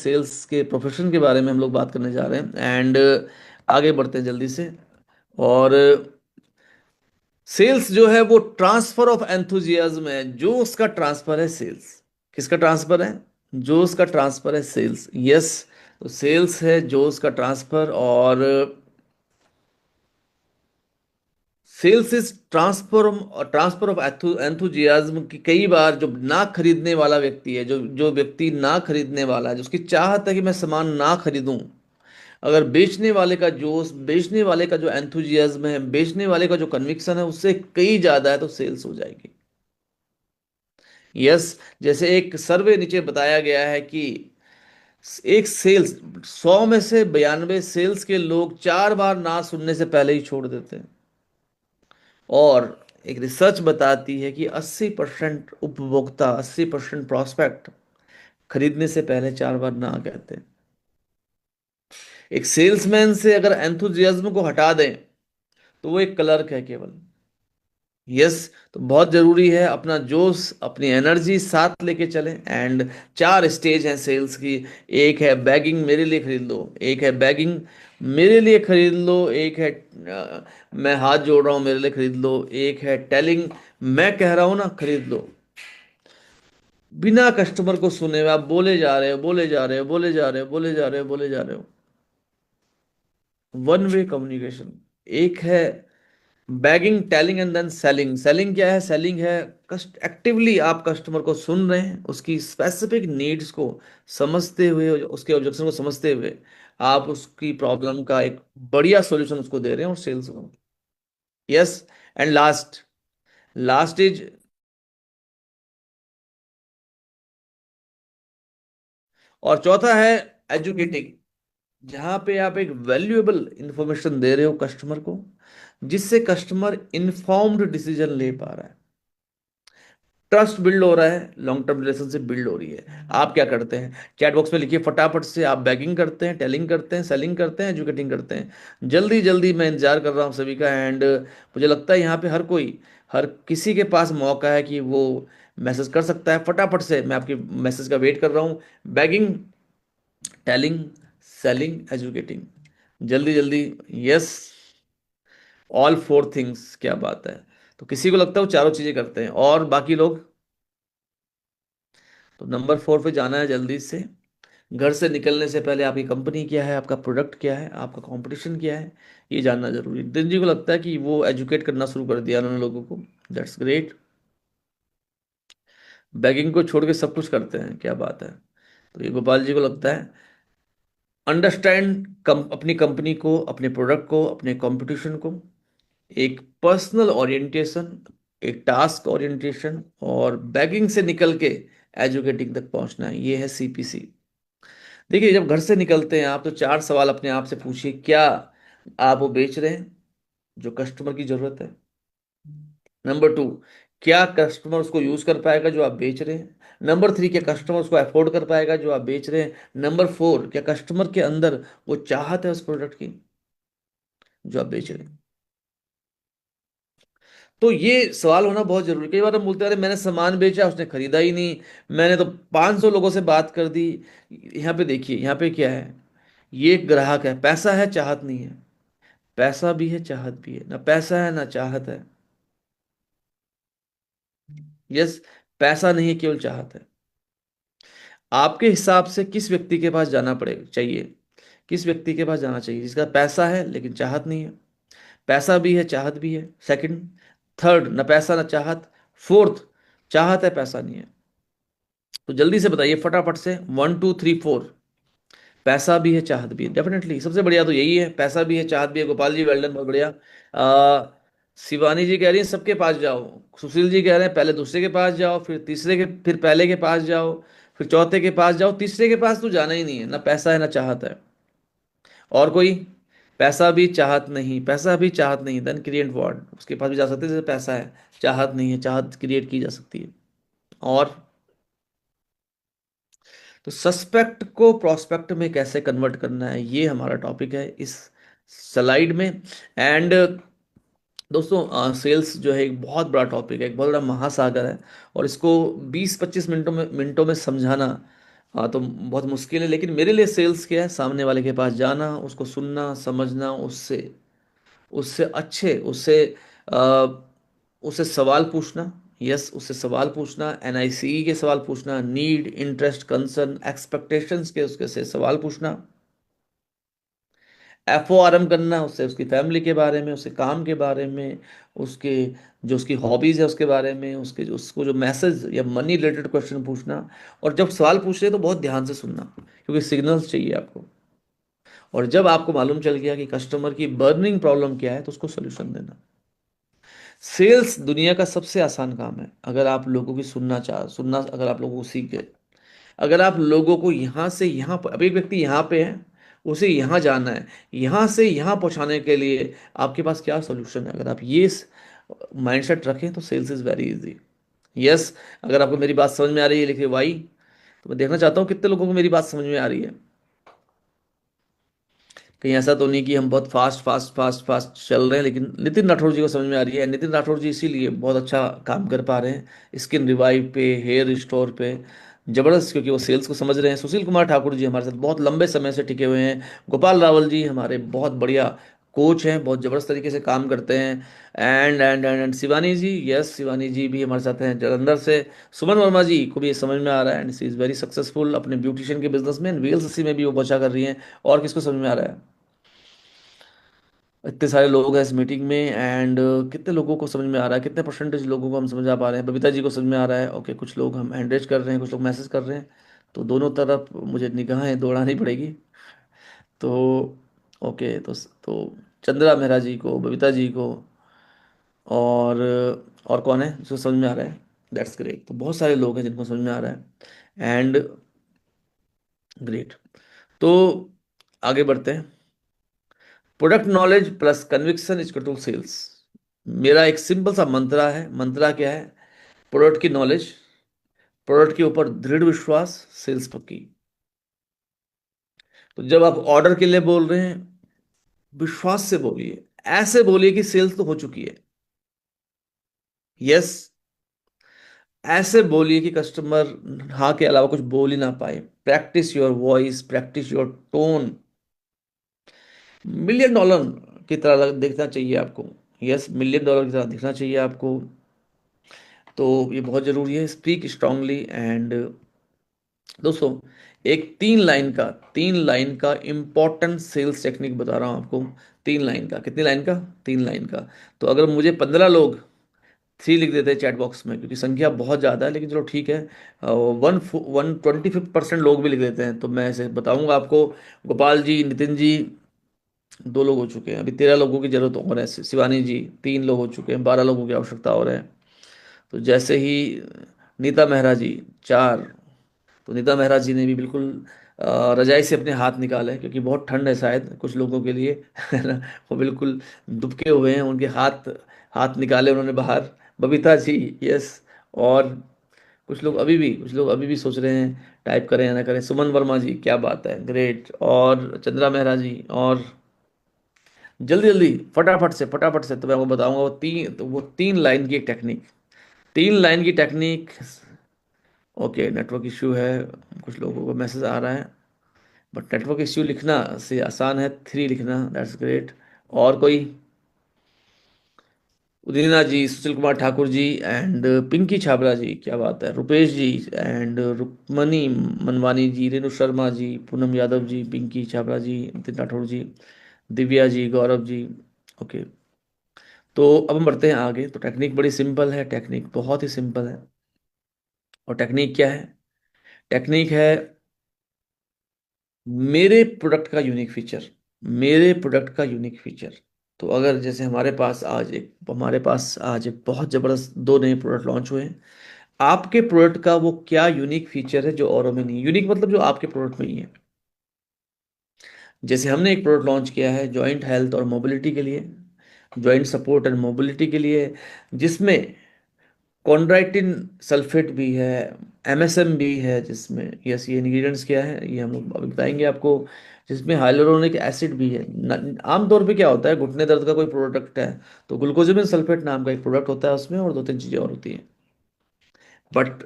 Sales के profession के बारे में हम लोग बात करने जा रहे हैं एंड आगे बढ़ते हैं जल्दी से। और सेल्स जो है वो ट्रांसफर ऑफ एंथुजियाज्म है, जो उसका ट्रांसफर है सेल्स। किसका ट्रांसफर है? जो उसका ट्रांसफर है सेल्स। यस, तो सेल्स है जो उसका ट्रांसफर। और sales is transfer of enthusiasm की कई बार जो ना खरीदने वाला व्यक्ति है, जो जो व्यक्ति ना खरीदने वाला है, जो उसकी चाहत है कि मैं सामान ना खरीदूं, अगर बेचने वाले का जोश, बेचने वाले का जो एंथुजियाज्म है, बेचने वाले का जो कन्विक्शन है उससे कई ज्यादा है, तो सेल्स हो जाएगी। यस, जैसे एक सर्वे नीचे बताया गया है कि एक सेल्स 100 में से 92 सेल्स के लोग 4 बार ना सुनने से पहले ही छोड़ देते हैं। और एक रिसर्च बताती है कि 80% उपभोक्ता, 80% प्रोस्पेक्ट खरीदने से पहले 4 बार ना कहते हैं। एक सेल्समैन से अगर एंथुजियाज्म को हटा दें तो वो एक क्लर्क है केवल। यस, तो बहुत जरूरी है अपना जोश, अपनी एनर्जी साथ लेके चलें। एंड 4 स्टेज हैं सेल्स की। एक है बैगिंग, मेरे लिए खरीद लो। एक है बैगिंग, मेरे लिए खरीद लो। एक है मैं हाथ जोड़ रहा हूं, मेरे लिए खरीद लो। एक है टेलिंग, मैं कह रहा हूं ना, खरीद लो। बिना कस्टमर को सुने हुए आप बोले जा रहे हो, बोले जा रहे हो, बोले जा रहे हो, बोले जा रहे हो, बोले जा रहे हो। One way communication. एक है begging, telling and then selling. Selling क्या है? सेलिंग है कस्ट एक्टिवली आप कस्टमर को सुन रहे हैं, उसकी स्पेसिफिक नीड्स को समझते हुए, उसके ऑब्जेक्शन को समझते हुए आप उसकी प्रॉब्लम का एक बढ़िया सॉल्यूशन उसको दे रहे हैं, और सेल्स हो। Yes, and last, last is, और चौथा है एजुकेटिंग, जहां पे आप एक वैल्यूएबल इंफॉर्मेशन दे रहे हो कस्टमर को, जिससे कस्टमर इन्फॉर्म्ड डिसीजन ले पा रहा है, ट्रस्ट बिल्ड हो रहा है, लॉन्ग टर्म रिलेशनशिप बिल्ड हो रही है। आप क्या करते हैं? चैट बॉक्स में लिखिए फटाफट से, आप बैगिंग करते हैं, टेलिंग करते हैं, सेलिंग करते हैं, एजुकेटिंग करते हैं। जल्दी जल्दी, मैं इंतजार कर रहा हूँ सभी का। एंड मुझे लगता है यहाँ पे हर कोई, हर किसी के पास मौका है कि वो मैसेज कर सकता है फटाफट से। मैं आपकी मैसेज का वेट कर रहा हूँ। बैगिंग, टेलिंग, सेलिंग, एजुकेटिंग, जल्दी जल्दी। यस, ऑल 4 थिंग्स, क्या बात है। तो किसी को लगता है वो चारों चीजें करते हैं, और बाकी लोग? तो नंबर 4 पे जाना है जल्दी से। घर से निकलने से पहले आपकी कंपनी क्या है, आपका प्रोडक्ट क्या है, आपका कंपटीशन क्या है, ये जानना जरूरी है। दिन जी को लगता है कि वो एजुकेट करना शुरू कर दिया उन्होंने लोगों को। That's great. बैगिंग को छोड़ के सब कुछ करते हैं, क्या बात है। तो ये गोपाल जी को लगता है अंडरस्टैंड अपनी कंपनी को, अपने प्रोडक्ट को, अपने कंपटीशन को, एक पर्सनल ओरिएंटेशन, एक टास्क ओरिएंटेशन, और बैगिंग से निकल के एजुकेटिंग तक पहुंचना है। ये है सीपीसी। देखिए, जब घर से निकलते हैं आप, तो 4 सवाल अपने आप से पूछिए। क्या आप वो बेच रहे हैं जो कस्टमर की जरूरत है? नंबर 2, क्या कस्टमर उसको यूज कर पाएगा जो आप बेच रहे हैं? नंबर 3, क्या कस्टमर उसको अफोर्ड कर पाएगा जो आप बेच रहे हैं? नंबर 4, क्या कस्टमर के अंदर वो चाहत है उस प्रोडक्ट की जो आप बेच रहे हैं? तो ये सवाल होना बहुत जरूरी है। कई बार हम बोलते हैं अरे मैंने सामान बेचा, उसने खरीदा ही नहीं, मैंने तो 500 लोगों से बात कर दी। यहाँ पे देखिए, यहाँ पे क्या है, ये एक ग्राहक है, पैसा है, चाहत नहीं है। पैसा भी है, चाहत भी है, ना पैसा है ना चाहत है। यस, पैसा नहीं है, केवल चाहत है। आपके हिसाब से किस व्यक्ति के पास जाना पड़ेगा, चाहिए? किस व्यक्ति के पास जाना चाहिए जिसका पैसा है लेकिन चाहत नहीं है? पैसा भी है, चाहत भी है, सेकंड। थर्ड, ना पैसा ना चाहत। फोर्थ, चाहत है, पैसा नहीं है। तो जल्दी से बताइए फटाफट से, 1 2 3 4। पैसा भी है, चाहत भी है, डेफिनेटली सबसे बढ़िया तो यही है, पैसा भी है, चाहत भी है। गोपाल जी वेल डन, बहुत बढ़िया। शिवानी जी कह रही है सबके पास जाओ। सुशील जी कह रहे हैं पहले दूसरे के पास जाओ, फिर तीसरे के, फिर पहले के पास जाओ, फिर चौथे के पास जाओ, तीसरे के पास तो जाना ही नहीं है, ना पैसा है ना चाहत है। और कोई? पैसा भी चाहत नहीं, पैसा भी चाहत नहीं, देन क्रिएट वर्ड, उसके पास भी जा सकते हैं जैसे पैसा है, चाहत नहीं है, चाहत क्रिएट की जा सकती है। और तो सस्पेक्ट को प्रोस्पेक्ट में कैसे कन्वर्ट करना है, ये हमारा टॉपिक है इस स्लाइड में। एंड दोस्तों, सेल्स जो है एक बहुत बड़ा टॉपिक है, एक बहुत बड़ा महासागर है, और इसको 20-25 मिनटों में समझाना हाँ, तो बहुत मुश्किल है, लेकिन मेरे लिए सेल्स क्या है? सामने वाले के पास जाना, उसको सुनना, समझना, उससे उससे अच्छे उससे आ, उससे सवाल पूछना। यस, उससे सवाल पूछना, एनआईसी के सवाल पूछना, नीड, इंटरेस्ट, कंसर्न, एक्सपेक्टेशंस के उसके से सवाल पूछना, एफओआरएम करना उससे, उसकी फैमिली के बारे में, उसके काम के बारे में, उसके जो उसकी हॉबीज है उसके बारे में, उसके जो उसको जो मैसेज या मनी रिलेटेड क्वेश्चन पूछना। और जब सवाल पूछ रहे हैं तो बहुत ध्यान से सुनना, क्योंकि सिग्नल्स चाहिए आपको। और जब आपको मालूम चल गया कि कस्टमर की बर्निंग प्रॉब्लम क्या है, तो उसको सोल्यूशन देना। सेल्स दुनिया का सबसे आसान काम है, अगर आप लोगों की सुनना अगर आप लोगों को सीख गए। अगर आप लोगों को यहाँ से यहाँ पर, अब एक व्यक्ति यहाँ पे है, उसे यहाँ जाना है, यहाँ से यहाँ पहुँचाने के लिए आपके पास क्या सोल्यूशन है, अगर आप ये माइंडसेट रखें तो sales is very easy. Yes, अगर आपको मेरी बात समझ में आ रही है लिखिए वाई। तो मैं देखना चाहता हूँ कितने लोगों को मेरी बात समझ में आ रही है। कहीं ऐसा तो नहीं कि हम बहुत फास्ट फास्ट फास्ट फास्ट चल रहे हैं, लेकिन नितिन राठौर जी को समझ में आ रही है। नितिन राठौर जी इसीलिए बहुत अच्छा काम कर पा रहे हैं स्किन रिवाइव पे, हेयर रिस्टोर पे, जबरदस्त, क्योंकि वो सेल्स को समझ रहे हैं। सुशील कुमार ठाकुर जी हमारे साथ बहुत लंबे समय से टिके हुए हैं। गोपाल रावल जी हमारे बहुत बढ़िया कोच हैं, बहुत जबरदस्त तरीके से काम करते हैं। एंड शिवानी जी, यस, शिवानी जी भी हमारे साथ हैं जलंधर से। सुमन वर्मा जी को भी ये समझ में आ रहा है, and she is very successful अपने ब्यूटिशियन के बिजनेस में, वीएलसीसी में भी वो बचा कर रही हैं। और किसको समझ में आ रहा है? इतने सारे लोग हैं इस मीटिंग में, एंड कितने लोगों को समझ में आ रहा है, कितने परसेंटेज लोगों को हम समझ आ पा रहे हैं? बबीता जी को समझ में आ रहा है, ओके। कुछ लोग हम एंडरेज कर रहे हैं, कुछ लोग मैसेज कर रहे हैं, तो दोनों तरफ मुझे निगाहें दौड़ानी पड़ेगी। तो ओके, तो चंद्रा मेहरा जी को, बबीता जी को, और कौन है जिसको समझ में आ रहा है? That's great. तो बहुत सारे लोग हैं जिनको समझ में आ रहा है, एंड ग्रेट। तो आगे बढ़ते हैं। Product knowledge plus conviction is to sales. मेरा एक सिंपल सा मंत्रा है। मंत्रा क्या है? प्रोडक्ट की नॉलेज, प्रोडक्ट के ऊपर दृढ़ विश्वास, सेल्स पक्की। तो जब आप ऑर्डर के लिए बोल रहे हैं, विश्वास से बोलिए, ऐसे बोलिए कि सेल्स तो हो चुकी है। यस, ऐसे बोलिए कि कस्टमर हाँ के अलावा कुछ बोल ही ना पाए। Practice your voice, practice your tone. Million dollar की तरह दिखना चाहिए आपको। यस, मिलियन डॉलर की तरह दिखना चाहिए आपको। तो ये बहुत ज़रूरी है। Speak strongly. एंड दोस्तों, एक 3 लाइन का इंपॉर्टेंट सेल्स टेक्निक बता रहा हूँ आपको। 3 लाइन का, कितनी लाइन का? 3 लाइन का। तो अगर मुझे 15 लोग 3 लिख देते हैं चैट बॉक्स में, क्योंकि संख्या बहुत ज़्यादा है, लेकिन चलो ठीक है, 125% लोग भी लिख देते हैं, तो मैं ऐसे बताऊंगा आपको। गोपाल जी, नितिन जी, 2 लोग हो चुके हैं, अभी 13 लोगों की जरूरत और है। शिवानी जी, 3 लोग हो चुके हैं, 12 लोगों की आवश्यकता और है। तो जैसे ही नीता मेहरा जी, 4। तो नीता मेहरा जी ने भी बिल्कुल रजाई से अपने हाथ निकाले, क्योंकि बहुत ठंड है शायद कुछ लोगों के लिए, है ना। वो बिल्कुल दुबके हुए हैं, उनके हाथ हाथ निकाले उन्होंने बाहर। बबीता जी, यस। और कुछ लोग अभी भी सोच रहे हैं टाइप करें या ना करें। सुमन वर्मा जी, क्या बात है, ग्रेट। और चंद्रा मेहरा जी। और जल्दी जल्दी, फटाफट से तो मैं आपको बताऊंगा वो 3 लाइन की एक टेक्निक। 3 लाइन की टेक्निक। ओके, नेटवर्क इश्यू है, कुछ लोगों को मैसेज आ रहा है, बट नेटवर्क इश्यू लिखना से आसान है 3 लिखना। That's great. और कोई? उदिना जी, सुशील कुमार ठाकुर जी, एंड पिंकी छाबरा जी, क्या बात है, रुपेश जी, एंड रुक्मणी मनवानी जी, रेणु शर्मा जी, पूनम यादव जी, पिंकी छाबरा जी, नितिन राठौर जी, दिव्या जी, गौरव जी। ओके, तो अब हम बढ़ते हैं आगे। तो टेक्निक बड़ी सिंपल है, टेक्निक बहुत ही सिंपल है। और टेक्निक क्या है? टेक्निक है मेरे प्रोडक्ट का यूनिक फीचर। मेरे प्रोडक्ट का यूनिक फीचर। तो अगर जैसे हमारे पास आज एक बहुत ज़बरदस्त 2 नए प्रोडक्ट लॉन्च हुए हैं। आपके प्रोडक्ट का वो क्या यूनिक फीचर है जो औरों में नहीं है? यूनिक मतलब जो आपके प्रोडक्ट में ही है। जैसे हमने एक प्रोडक्ट लॉन्च किया है जॉइंट हेल्थ और मोबिलिटी के लिए, जॉइंट सपोर्ट एंड मोबिलिटी के लिए, जिसमें कॉन्ड्राइटिन सल्फेट भी है, एमएसएम भी है, जिसमें यस, ये इंग्रेडिएंट्स क्या है ये हम लोग अभी बताएंगे आपको। जिसमें हाइलोरोनिक एसिड भी है। आमतौर पे क्या होता है, घुटने दर्द का कोई प्रोडक्ट है तो ग्लूकोजेमिक सल्फेट नाम का एक प्रोडक्ट होता है उसमें, और 2-3 चीज़ें और होती हैं। बट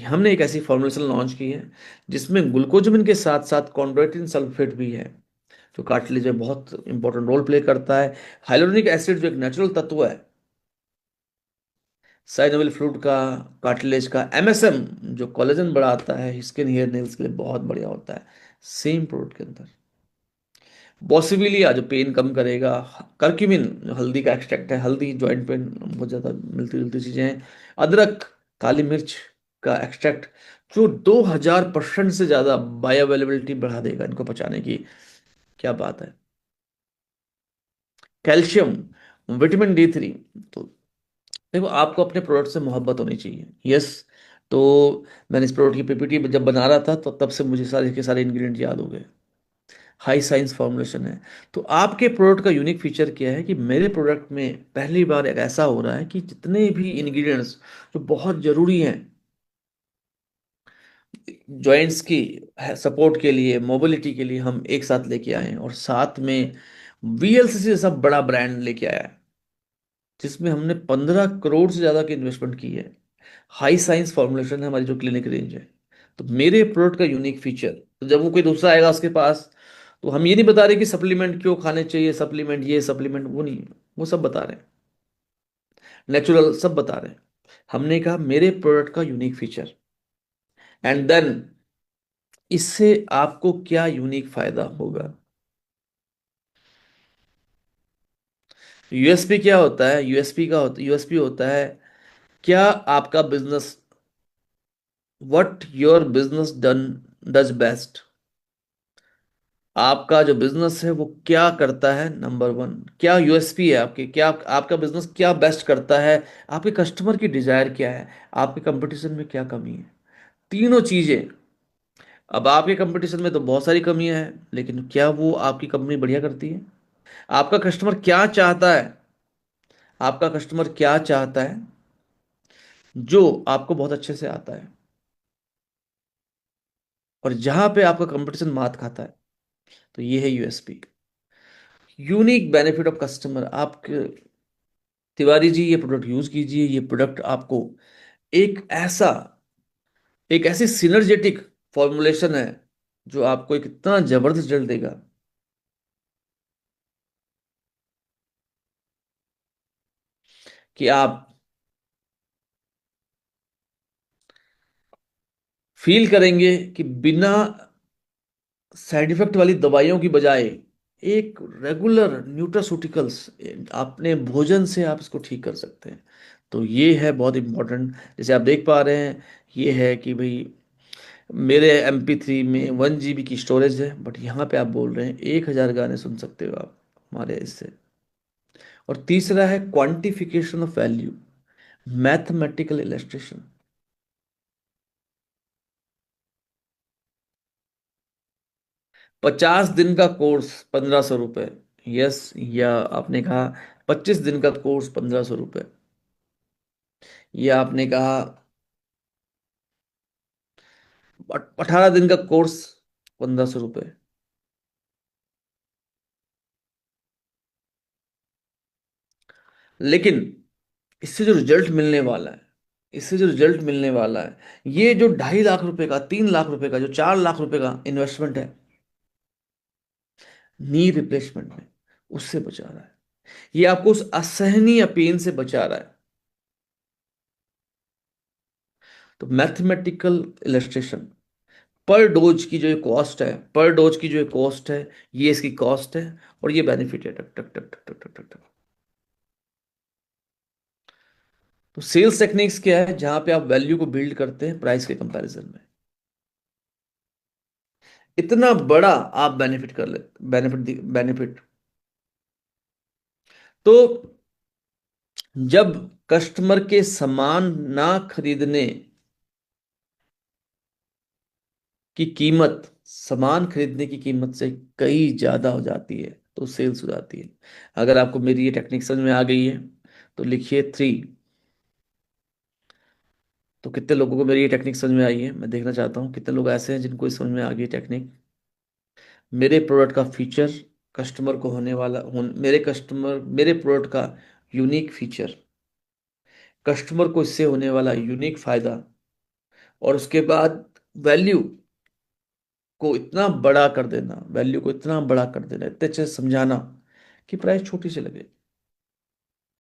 हमने एक ऐसी फॉर्मुलेशन लॉन्च की है जिसमें ग्लूकोजमिन के साथ साथ कॉन्ड्रोइटिन सल्फेट भी है, जो कार्टिलेज में बहुत इंपॉर्टेंट रोल प्ले करता है। हाइलोरोनिक एसिड जो एक नेचुरल तत्व है साइनोविल फ्लूइड का, कार्टिलेज का। एमएसएम जो कोलेजन बढ़ाता है स्किन हेयर नेल्स के लिए बहुत बढ़िया होता है, सेम प्रोडक्ट के अंदर। बॉसिबिलिया जो पेन कम करेगा। करक्यूमिन जो हल्दी का एक्सट्रैक्ट है, हल्दी जॉइंट पेन बहुत ज़्यादा मिलती जुलती चीज़ें हैं। अदरक, काली मिर्च का एक्सट्रैक्ट जो 2000% से ज़्यादा बायो अवेलेबिलिटी बढ़ा देगा इनको पचाने की। क्या बात है। Calcium, vitamin D3। तो देखो, आपको अपने प्रोडक्ट से मोहब्बत होनी चाहिए। यस। तो मैंने इस प्रोडक्ट की पीपीटी जब बना रहा था तो तब से मुझे सारे के सारे इंग्रेडिएंट याद हो गए। हाई साइंस फॉर्मुलेशन है। तो आपके प्रोडक्ट का यूनिक फीचर क्या है कि मेरे प्रोडक्ट में पहली बार एक ऐसा हो रहा है कि जितने भी इंग्रेडिएंट्स जो बहुत जरूरी हैं जॉइंट्स की सपोर्ट के लिए, मोबिलिटी के लिए, हम एक साथ लेके आए हैं। और साथ में वीएलसीसी जैसा बड़ा ब्रांड लेके आया है जिसमें हमने 15 करोड़ से ज्यादा की इन्वेस्टमेंट की है। हाई साइंस फॉर्मुलेशन है हमारी जो क्लिनिक रेंज है। तो मेरे प्रोडक्ट का यूनिक फीचर, तो जब वो कोई दूसरा आएगा उसके पास, तो हम ये नहीं बता रहे कि सप्लीमेंट क्यों खाने चाहिए, सप्लीमेंट ये सप्लीमेंट वो नहीं, वो सब बता रहे हैं, नेचुरल सब बता रहे हैं। हमने कहा मेरे प्रोडक्ट का यूनिक फीचर, एंड देन इससे आपको क्या यूनिक फायदा होगा। यूएसपी क्या होता है? यूएसपी होता है, क्या आपका business, what your business done does best. आपका जो बिजनेस है वो क्या करता है, नंबर वन। क्या यूएसपी है आपके, क्या आपका बिजनेस क्या बेस्ट करता है, आपके कस्टमर की डिजायर क्या है, आपके कंपटीशन में क्या कमी है। तीनों चीजें। अब आपके कंपटीशन में तो बहुत सारी कमियां हैं, लेकिन क्या वो आपकी कंपनी बढ़िया करती है? आपका कस्टमर क्या चाहता है, आपका कस्टमर क्या चाहता है जो आपको बहुत अच्छे से आता है, और जहां पे आपका कंपटीशन मात खाता है। तो ये है USP, unique benefit of customer. आप तिवारी जी ये प्रोडक्ट यूज कीजिए, ये प्रोडक्ट आपको एक ऐसा, एक ऐसी सिनर्जेटिक फॉर्मुलेशन है जो आपको एक इतना जबरदस्त रिजल्ट देगा कि आप फील करेंगे कि बिना साइड इफेक्ट वाली दवाइयों की बजाय एक रेगुलर न्यूट्रास्यूटिकल्स अपने भोजन से आप इसको ठीक कर सकते हैं। तो ये है बहुत इंपॉर्टेंट। जैसे आप देख पा रहे हैं, ये है कि भाई मेरे MP3 में 1 GB की स्टोरेज है, बट यहाँ पे आप बोल रहे हैं 1000 गाने सुन सकते हो आप हमारे इससे। और तीसरा है quantification of value, mathematical illustration. 50 दिन का कोर्स 1500 रुपये। यस। या आपने कहा 25 दिन का कोर्स 1500 रुपये। या आपने कहा 18 दिन का कोर्स 1500 रुपये। लेकिन इससे जो रिजल्ट मिलने वाला है, इससे जो रिजल्ट मिलने वाला है, ये जो 2.5 लाख रुपए का, 3 लाख रुपए का, जो 4 लाख रुपए का इन्वेस्टमेंट है नी रिप्लेसमेंट में, उससे बचा रहा है। ये आपको उस असहनीय पेन से बचा रहा है। तो मैथमेटिकल इलस्ट्रेशन, पर डोज की जो कॉस्ट है, पर डोज की जो कॉस्ट है, ये इसकी कॉस्ट है, और ये बेनिफिट है। टक टक टक टक टक टक टक टक। तो सेल्स टेक्निक्स क्या है जहां पे आप वैल्यू को बिल्ड करते हैं प्राइस के कंपैरिजन में, इतना बड़ा आप बेनिफिट कर ले, बेनिफिट बेनिफिट। तो जब कस्टमर के सामान ना खरीदने की कीमत, सामान खरीदने की कीमत से कई ज्यादा हो जाती है, तो सेल्स हो जाती है। अगर आपको मेरी ये टेक्निक समझ में आ गई है तो लिखिए 3। तो कितने लोगों को मेरी ये टेक्निक समझ में आई है, मैं देखना चाहता हूँ कितने लोग ऐसे हैं जिनको ये समझ में आ गई टेक्निक। मेरे प्रोडक्ट का फीचर, कस्टमर को होने वाला मेरे कस्टमर, मेरे प्रोडक्ट का यूनिक फीचर, कस्टमर को इससे होने वाला यूनिक फायदा, और उसके बाद वैल्यू को इतना बड़ा कर देना, वैल्यू को इतना बड़ा कर देना, इतने अच्छे से समझाना कि प्राइस छोटी सी लगे।